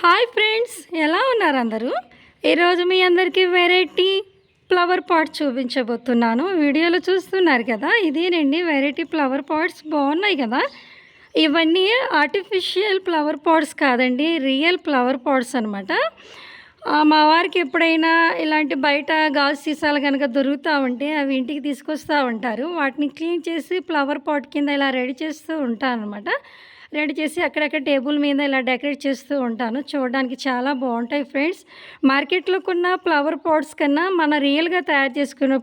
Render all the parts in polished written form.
Hi friends, ఎలా ఉన్నారు అందరూ? ఈరోజు మీ అందరికీ వెరైటీ ఫ్లవర్ పాట్స్ చూపించబోతున్నాను. వీడియోలో చూస్తున్నారు కదా, ఇదేనండి వెరైటీ ఫ్లవర్ పాట్స్. బాగున్నాయి కదా. ఇవన్నీ ఆర్టిఫిషియల్ ఫ్లవర్ పాట్స్ కాదండి, రియల్ ఫ్లవర్ పాట్స్ అనమాట. మా వారికి ఎప్పుడైనా ఇలాంటి బయట గాజు సీసాలు కనుక దొరుకుతూ ఉంటే అవి ఇంటికి తీసుకొస్తూ ఉంటారు. వాటిని క్లీన్ చేసి ఫ్లవర్ పాట్ కింద ఇలా రెడీ చేస్తూ ఉంటాను అనమాట. రెడీ చేసి అక్కడక్కడ టేబుల్ మీద ఇలా డెకరేట్ చేస్తూ ఉంటాను. చూడడానికి చాలా బాగుంటాయి ఫ్రెండ్స్. మార్కెట్లో కొన్న ఫ్లవర్ పాట్స్ కన్నా మన రియల్గా తయారు చేసుకున్న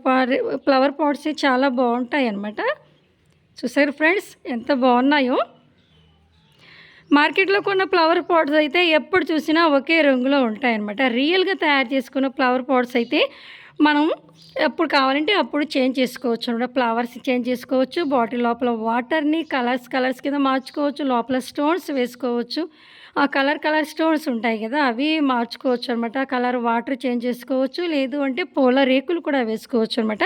ఫ్లవర్ పాట్స్ చాలా బాగుంటాయి అన్నమాట. చూసారు ఫ్రెండ్స్ ఎంత బాగున్నాయో. మార్కెట్లో కొన్న ఫ్లవర్ పాట్స్ అయితే ఎప్పుడు చూసినా ఒకే రంగులో ఉంటాయన్నమాట. రియల్గా తయారు చేసుకున్న ఫ్లవర్ పాట్స్ అయితే మనం ఎప్పుడు కావాలంటే అప్పుడు చేంజ్ చేసుకోవచ్చు అనమాట. ఫ్లవర్స్ చేంజ్ చేసుకోవచ్చు, బాటిల్ లోపల వాటర్ని కలర్స్ కింద మార్చుకోవచ్చు, లోపల స్టోన్స్ వేసుకోవచ్చు. ఆ కలర్ స్టోన్స్ ఉంటాయి కదా, అవి మార్చుకోవచ్చు అనమాట. కలర్ వాటర్ చేంజ్ చేసుకోవచ్చు, లేదు అంటే పూల రేకులు కూడా వేసుకోవచ్చు అనమాట.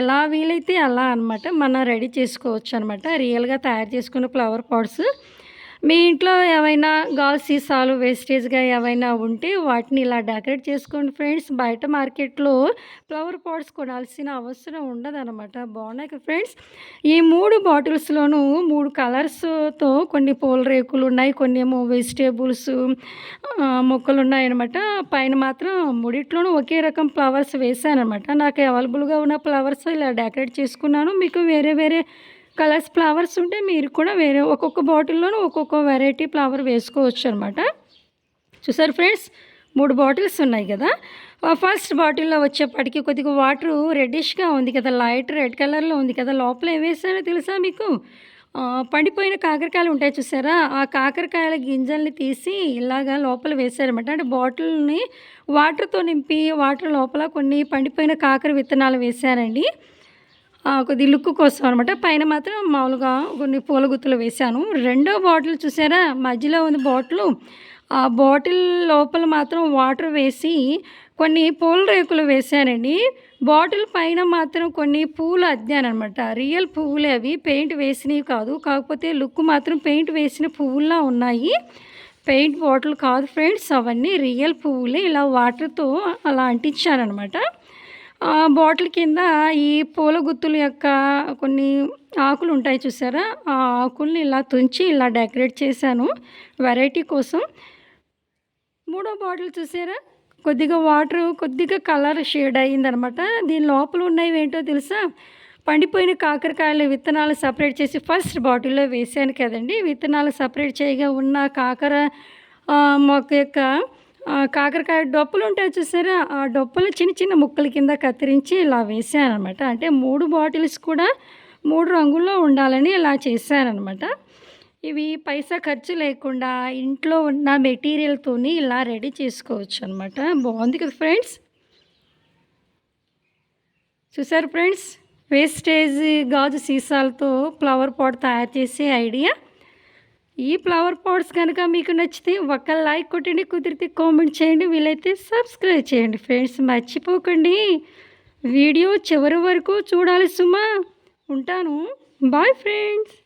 ఎలా వీలైతే అలా అనమాట మనం రెడీ చేసుకోవచ్చు అనమాట రియల్గా తయారు చేసుకున్న ఫ్లవర్ పాట్స్. మీ ఇంట్లో ఏవైనా గాజు సీసాలు వేస్టేజ్గా ఏవైనా ఉంటే వాటిని ఇలా డెకరేట్ చేసుకోండి ఫ్రెండ్స్. బయట మార్కెట్లో ఫ్లవర్ పాట్స్ కొనాల్సిన అవసరం ఉండదన్నమాట. బాగున్నాయి కదా ఫ్రెండ్స్. ఈ 3 బాటిల్స్లోనూ 3 కలర్స్తో కొన్ని పూల రేకులు ఉన్నాయి, కొన్ని ఏమో వెజిటేబుల్స్ మొక్కలు ఉన్నాయన్నమాట. పైన మాత్రం మూడిట్లోనూ ఒకే రకం ఫ్లవర్స్ వేసానమాట. నాకు అవైలబుల్గా ఉన్న ఫ్లవర్స్ ఇలా డెకరేట్ చేసుకున్నాను. మీకు వేరే వేరే కలర్స్ ఫ్లవర్స్ ఉంటే మీరు కూడా వేరే ఒక్కొక్క బాటిల్లోనూ ఒక్కొక్క వెరైటీ ఫ్లవర్ వేసుకోవచ్చు అనమాట. చూసారు ఫ్రెండ్స్, 3 బాటిల్స్ ఉన్నాయి కదా. ఫస్ట్ బాటిల్లో వచ్చేప్పటికి కొద్దిగా వాటరు రెడ్డిష్గా ఉంది కదా, లైట్ రెడ్ కలర్లో ఉంది కదా. లోపల ఏం వేసానో తెలుసా మీకు? పండిపోయిన కాకరకాయలు ఉంటాయి చూసారా, ఆ కాకరకాయల గింజల్ని తీసి ఇలాగా లోపల వేసారనమాట. అంటే బాటిల్ని వాటర్తో నింపి వాటర్ లోపల కొన్ని పండిపోయిన కాకర విత్తనాలు వేసానండి. కొద్ది లుక్ కోసం అనమాట. పైన మాత్రం మామూలుగా కొన్ని పూల గుత్తులు వేశాను. రెండో బాటిల్ చూసారా, మధ్యలో ఉంది బాటిల్. ఆ బాటిల్ లోపల మాత్రం వాటర్ వేసి కొన్ని పూల రేకులు వేశానండి. బాటిల్ పైన మాత్రం కొన్ని పూలు అద్దానమాట. రియల్ పువ్వులే అవి, పెయింట్ వేసినవి కాదు. కాకపోతే లుక్ మాత్రం పెయింట్ వేసిన పువ్వుల్లా ఉన్నాయి. పెయింట్ బాటిల్ కాదు ఫ్రెండ్స్, అవన్నీ రియల్ పువ్వులే. ఇలా వాటర్తో అలా అంటించానమాట. బాటిల్ కింద ఈ పూల గుత్తుల యొక్క కొన్ని ఆకులు ఉంటాయి చూసారా, ఆ ఆకుల్ని ఇలా తుంచి ఇలా డెకరేట్ చేశాను వెరైటీ కోసం. మూడో బాటిల్ చూసారా, కొద్దిగా వాటర్ కొద్దిగా కలర్ షేడ్ అయ్యిందనమాట. దీని లోపల ఉన్నవి ఏంటో తెలుసా, పండిపోయిన కాకరకాయల విత్తనాలు సపరేట్ చేసి ఫస్ట్ బాటిల్లో వేసాను కదండి. విత్తనాలు సపరేట్ చేయగా ఉన్న కాకర మొక్క యొక్క కాకరకాయ డొప్పలు ఉంటాయి చూసారా, ఆ డొప్పలు చిన్న చిన్న ముక్కల కింద కత్తిరించి ఇలా వేసానమాట. అంటే 3 బాటిల్స్ కూడా 3 రంగుల్లో ఉండాలని ఇలా చేశానమాట. ఇవి పైసా ఖర్చు లేకుండా ఇంట్లో ఉన్న మెటీరియల్తోని ఇలా రెడీ చేసుకోవచ్చు అనమాట. బాగుంది కదా ఫ్రెండ్స్. చూసారు ఫ్రెండ్స్, వేస్టేజ్ గాజు సీసాలతో ఫ్లవర్ పాట్ తయారు చేసే ఐడియా. ఈ ఫ్లవర్ పాట్స్ కనుక మీకు నచ్చితే ఒక లైక్ కొట్టండి, కుదిరితే కామెంట్ చేయండి, వీలైతే సబ్స్క్రైబ్ చేయండి ఫ్రెండ్స్. మర్చిపోకండి, వీడియో చివరి వరకు చూడాలి సుమా. ఉంటాను, బాయ్ ఫ్రెండ్స్.